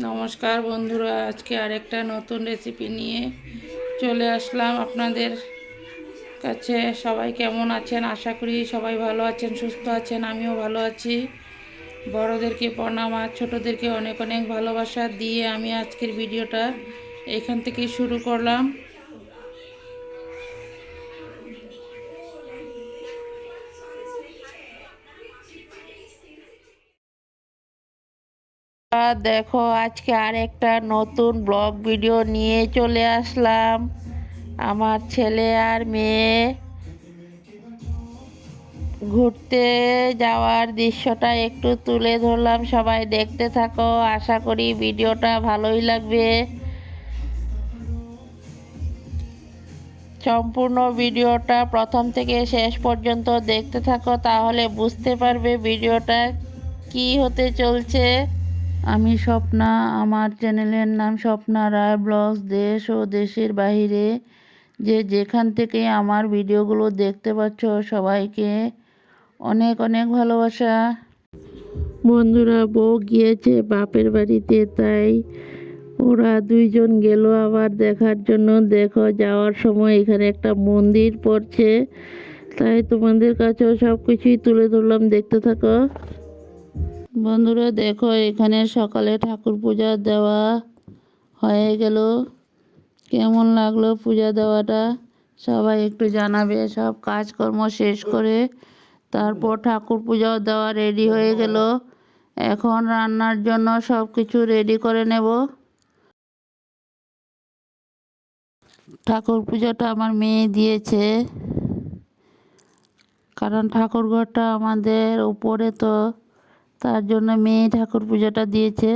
নমস্কার বন্ধুরা, আজকে আরেকটা নতুন রেসিপি নিয়ে চলে আসলাম আপনাদের কাছে। সবাই কেমন আছেন? আশা করি সবাই ভালো আছেন, সুস্থ আছেন। আমিও ভালো আছি। বড়োদেরকে প্রণাম আর ছোটোদেরকে অনেক অনেক ভালোবাসা দিয়ে আমি আজকের ভিডিওটা এখান থেকেই শুরু করলাম। দেখো, আজকে আরেকটা নতুন ব্লগ ভিডিও নিয়ে চলে আসলাম। আমার ছেলে আর মেয়ে ঘুরতে যাওয়ার দৃশ্যটা একটু তুলে ধরলাম। সবাই দেখতে থাকো, আশা করি ভিডিওটা ভালোই লাগবে। সম্পূর্ণ ভিডিওটা প্রথম থেকে শেষ পর্যন্ত দেখতে থাকো, তাহলে বুঝতে পারবে ভিডিওটা কি হতে চলছে। আমি স্বপ্না, আমার চ্যানেলের নাম স্বপ্না রায় ব্লগস। দেশ ও দেশের বাইরে যে যেখান থেকে আমার ভিডিওগুলো দেখতে পাচ্ছ, সবাইকে অনেক অনেক ভালোবাসা। বন্ধুরা, বউ গিয়েছে বাপের বাড়িতে, তাই ওরা দুইজন গেল আবার দেখার জন্য। দেখো, যাওয়ার সময় এখানে একটা মন্দির পড়ছে, তাই তোমাদের কাছেও সব কিছুই তুলে ধরলাম, দেখতে থাকো। বন্ধুরা দেখো, এখানে সকালে ঠাকুর পূজা দেওয়া হয়ে গেল। কেমন লাগলো পূজা দেওয়াটা সবাই একটু জানাবে। সব কাজকর্ম শেষ করে তারপর ঠাকুর পূজাও দেওয়া রেডি হয়ে গেল। এখন রান্নার জন্য সব কিছু রেডি করে নেব। ঠাকুর পূজাটা আমার মেয়ে দিয়েছে, কারণ ঠাকুর ঘরটা আমাদের উপরে, তো তার জন্য মেয়ে ঠাকুর পূজাটা দিয়েছে।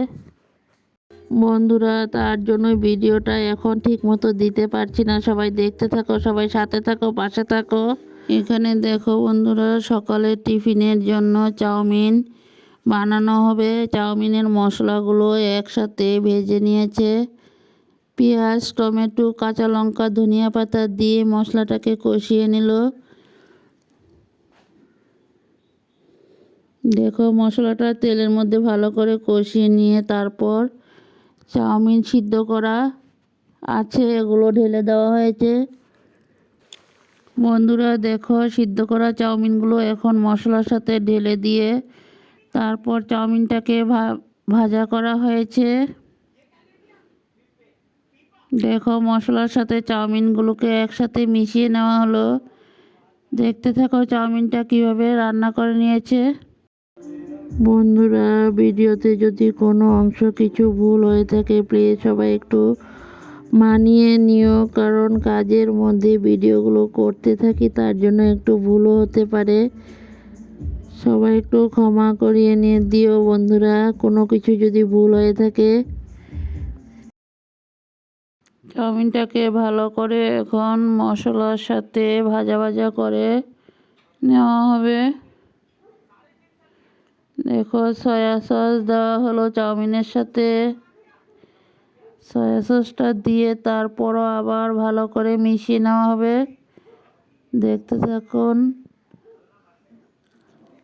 বন্ধুরা, তার জন্য ভিডিওটা এখন ঠিক মতো দিতে পারছি না। সবাই দেখতে থাকো, সবাই সাথে থাকো, পাশে থাকো। এখানে দেখো বন্ধুরা, সকালে টিফিনের জন্য চাউমিন বানানো হবে। চাউমিনের মশলাগুলো একসাথে ভেজে নিয়েছে। পেঁয়াজ, টমেটো, কাঁচা লঙ্কা, ধনিয়া পাতা দিয়ে মশলাটাকে কষিয়ে নিল। দেখো, মশলাটা তেলের মধ্যে ভালো করে কষিয়ে নিয়ে তারপর চাউমিন সিদ্ধ করা আছে এগুলো ঢেলে দেওয়া হয়েছে। বন্ধুরা দেখো, সিদ্ধ করা চাউমিনগুলো এখন মশলার সাথে ঢেলে দিয়ে তারপর চাউমিনটাকে ভাজা করা হয়েছে। দেখো, মশলার সাথে চাউমিনগুলোকে একসাথে মিশিয়ে নেওয়া হলো। দেখতে থাকো চাউমিনটা কিভাবে রান্না করে নিয়েছে। বন্ধুরা, ভিডিওতে যদি কোনো অংশ কিছু ভুল হয়ে থাকে, প্লিজ সবাই একটু মানিয়ে নিও, কারণ কাজের মধ্যে ভিডিওগুলো করতে থাকি, তার জন্য একটু ভুলও হতে পারে। সবাই একটু ক্ষমা করিয়ে নিয়ে দিও বন্ধুরা, কোনো কিছু যদি ভুল হয়ে থাকে। চাউমিনটাকে ভালো করে এখন মশলার সাথে ভাজা ভাজা করে নেওয়া হবে। দেখো, সয়া সস দেওয়া হলো চাউমিনের সাথে। সয়া সসটা দিয়ে তারপরও আবার ভালো করে মিশিয়ে নেওয়া হবে। দেখতে থাকুন,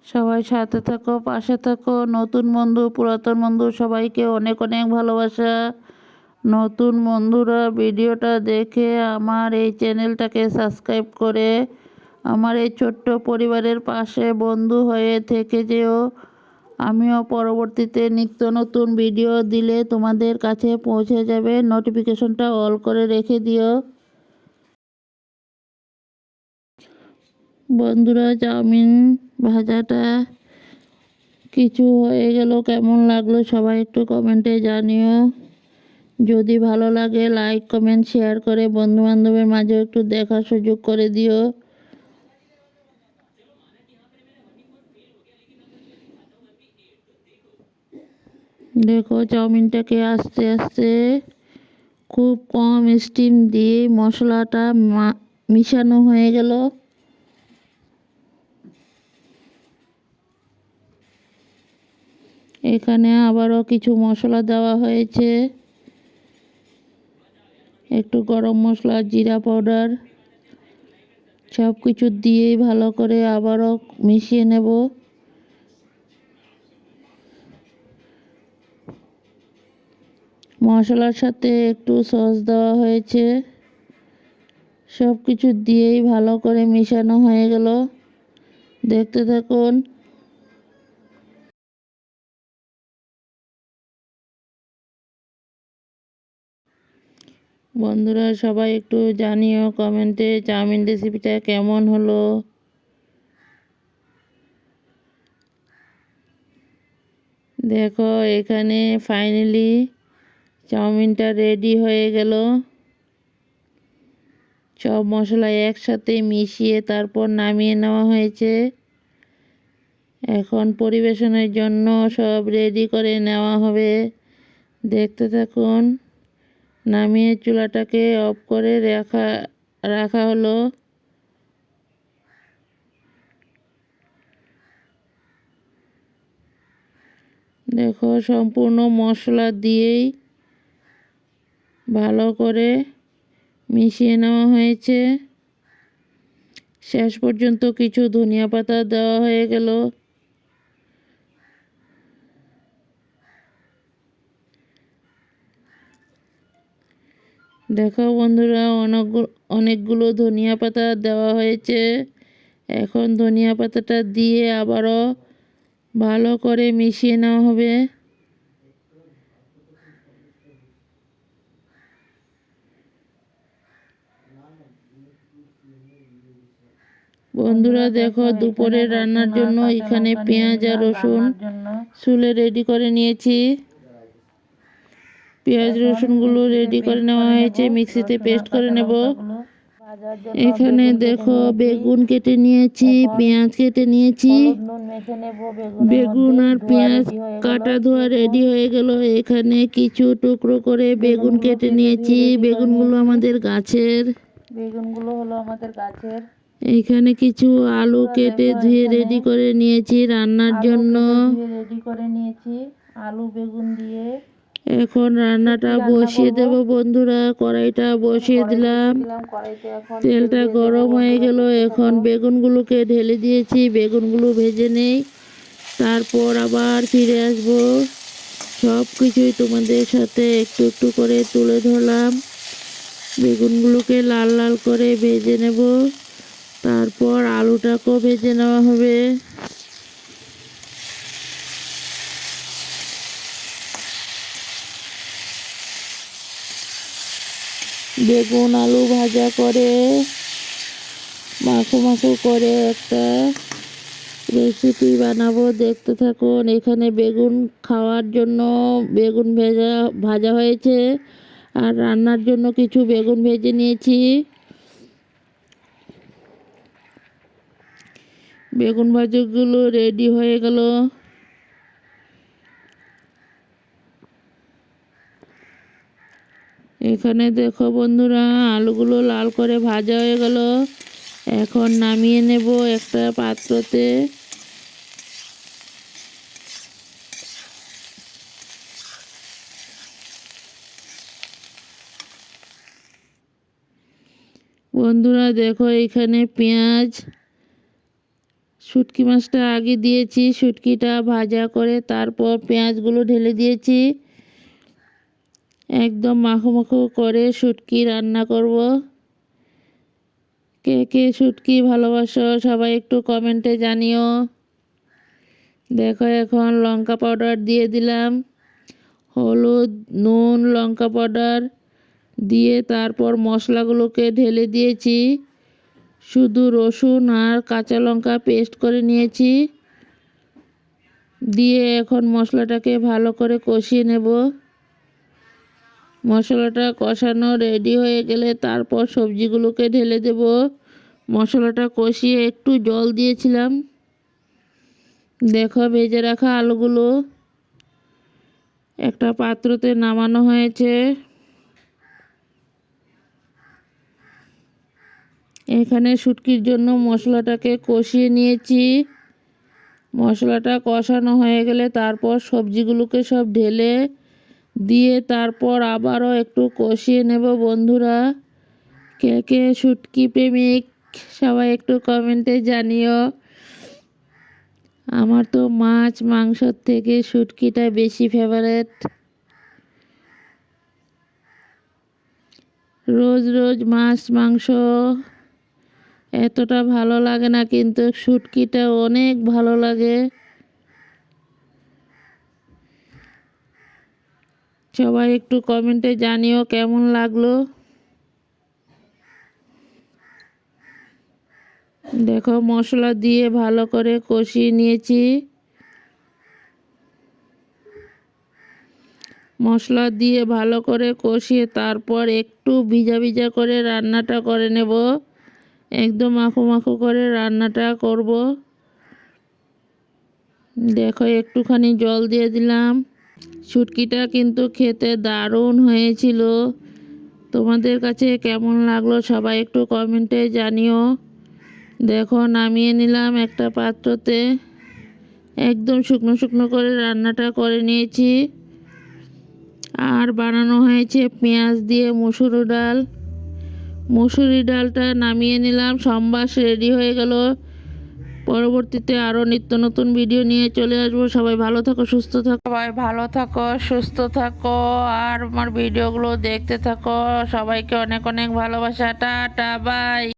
সবাই সাথে থাকো, পাশে থাকো। নতুন বন্ধু, পুরাতন বন্ধু, সবাইকে অনেক অনেক ভালোবাসা। নতুন বন্ধুরা ভিডিওটা দেখে আমার এই চ্যানেলটাকে সাবস্ক্রাইব করে আমার এই ছোট্ট পরিবারের পাশে বন্ধু হয়ে থেকে যেও। আমিও পরবর্তীতে নিত্য নতুন ভিডিও দিলে তোমাদের কাছে পৌঁছে যাবে। নোটিফিকেশনটা অল করে রেখে দিও। বন্ধুরা, চাউমিন ভাজাটা কিছু হয়ে গেল, কেমন লাগলো সবাই একটু কমেন্টে জানিও। যদি ভালো লাগে লাইক, কমেন্ট, শেয়ার করে বন্ধু বান্ধবের মাঝে একটু দেখার সুযোগ করে দিও। দেখো, চাউমিনটাকে আস্তে আস্তে খুব কম স্টিম দিয়ে মশলাটা মিশানো হয়ে গেল। এখানে আবারও কিছু মশলা দেওয়া হয়েছে, একটু গরম মশলা, জিরা পাউডার, সব কিছু দিয়ে ভালো করে আবারও মিশিয়ে নেব। মশলার সাথে একটু সস দেওয়া হয়েছে। সব কিছু দিয়েই ভালো করে মিশানো হয়ে গেল। দেখতে থাকুন। বন্ধুরা সবাই একটু জানিও কমেন্টে চাউমিন রেসিপিটা কেমন হলো। দেখো এখানে ফাইনালি চাউমিনটা রেডি হয়ে গেল। সব মশলা একসাথে মিশিয়ে তারপর নামিয়ে নেওয়া হয়েছে। এখন পরিবেশনের জন্য সব রেডি করে নেওয়া হবে। দেখতে থাকুন। নামিয়ে চুলাটাকে অফ করে রাখা হলো। দেখো সম্পূর্ণ মশলা দিয়েই ভালো করে মিশিয়ে নেওয়া হয়েছে। শেষ পর্যন্ত কিছু ধনিয়া পাতা দেওয়া হয়ে গেল। দেখো বন্ধুরা অনেকগুলো ধনিয়া পাতা দেওয়া হয়েছে। এখন ধনিয়া পাতাটা দিয়ে আবারও ভালো করে মিশিয়ে নেওয়া হবে। বন্ধুরা দেখো দুপুরের রান্নার জন্য এখানে পেঁয়াজ আর রসুন ছুলে রেডি করে নিয়েছি। পেঁয়াজ রসুনগুলো রেডি করে নেওয়া হয়েছে, মিক্সিতে পেস্ট করে নেব। এখানে দেখো বেগুন কেটে নিয়েছি, পেঁয়াজ কেটে নিয়েছি। বেগুন আর পেঁয়াজ কাটা ধোয়া রেডি হয়ে গেল। এখানে কিছু টুকরো করে বেগুন কেটে নিয়েছি। বেগুনগুলো হলো আমাদের গাছের। এখানে কিছু আলু কেটে ধুয়ে রেডি করে নিয়েছি রান্নার জন্য। আলু বেগুন দিয়ে এখন রান্নাটা বসিয়ে দেব বন্ধুরা। কড়াইটা বসিয়ে দিলাম। তেলটা গরম হয়ে গেল। এখন বেগুনগুলোকে ঢেলে দিয়েছি। বেগুনগুলো ভেজে নেই, তারপর আবার ফিরে আসব। সব কিছুই তোমাদের সাথে একটু একটু করে তুলে ধরলাম। বেগুনগুলোকে লাল লাল করে ভেজে নেব, তারপর আলুটাকেও ভেজে নেওয়া হবে। বেগুন আলু ভাজা করে মাখো মাখো করে একটা রেসিপি বানাবো। দেখতে থাকুন। এখানে বেগুন খাওয়ার জন্য বেগুন ভাজা হয়েছে, আর রান্নার জন্য কিছু বেগুন ভেজে নিয়েছি। বেগুন ভাজাগুলো রেডি হয়ে গেল। এখানে দেখো বন্ধুরা আলুগুলো লাল করে ভাজা হয়ে গেল। এখন নামিয়ে নেব একটা পাত্রতে। বন্ধুরা দেখো এখানে পেঁয়াজ, শুটকি মাছটা আগে দিয়েছি, শুটকিটা ভাজা করে তারপর পেঁয়াজগুলো ঢেলে দিয়েছি। একদম মাখো মাখো করে শুটকি রান্না করব। কে কে শুটকি ভালোবাসো সবাই একটু কমেন্টে জানিও। দেখো এখন লঙ্কা পাউডার দিয়ে দিলাম, হলুদ, নুন, লঙ্কা পাউডার দিয়ে তারপর মশলাগুলোকে ঢেলে দিয়েছি। শুধু রসুন আর কাঁচা লঙ্কা পেস্ট করে নিয়েছি। দিয়ে এখন মশলাটাকে ভালো করে কষিয়ে নেব। মশলাটা কষানো রেডি হয়ে গেলে তারপর সবজিগুলোকে ঢেলে দেব। মশলাটা কষিয়ে একটু জল দিয়েছিলাম। দেখো ভেজে রাখা আলুগুলো একটা পাত্রতে নামানো হয়েছে। এখানে শুটকির জন্য মশলাটাকে কষিয়ে নিয়েছি। মশলাটা কষানো হয়ে গেলে তারপর সবজিগুলোকে সব ঢেলে দিয়ে তারপর আবারও একটু কষিয়ে নেব। বন্ধুরা কে কে শুটকি প্রেমিক সবাই একটু কমেন্টে জানিও। আমার তো মাছ মাংসর থেকে শুটকিটা বেশি ফেভারেট। রোজ রোজ মাছ মাংস এতটা ভালো লাগে না, কিন্তু শুটকিটা অনেক ভালো লাগে। সবাই একটু কমেন্টে জানিও কেমন লাগলো। দেখো মশলা দিয়ে ভালো করে কষিয়ে নিয়েছি। মশলা দিয়ে ভালো করে কষিয়ে তারপর একটু ভিজা ভিজা করে রান্নাটা করে নেব। একদম মাখো মাখো করে রান্নাটা করব। দেখো একটুখানি জল দিয়ে দিলাম। শুটকিটা কিন্তু খেতে দারুণ হয়েছিল। তোমাদের কাছে কেমন লাগলো সবাই একটু কমেন্টে জানিও। দেখো নামিয়ে নিলাম একটা পাত্রতে। একদম শুকনো শুকনো করে রান্নাটা করে নিয়েছি। আর বানানো হয়েছে পেঁয়াজ দিয়ে মুসুর ডাল। মুসুরি ডালটা নামিয়ে নিলাম, সম্বাস রেডি হয়ে গেল। পরবর্তীতে আরও নিত্য নতুন ভিডিও নিয়ে চলে আসবো। সবাই ভালো থাকো, সুস্থ থাকো। সবাই ভালো থাকো, সুস্থ থাকো, আর আমার ভিডিওগুলো দেখতে থাকো। সবাইকে অনেক অনেক ভালোবাসা। Tata, by.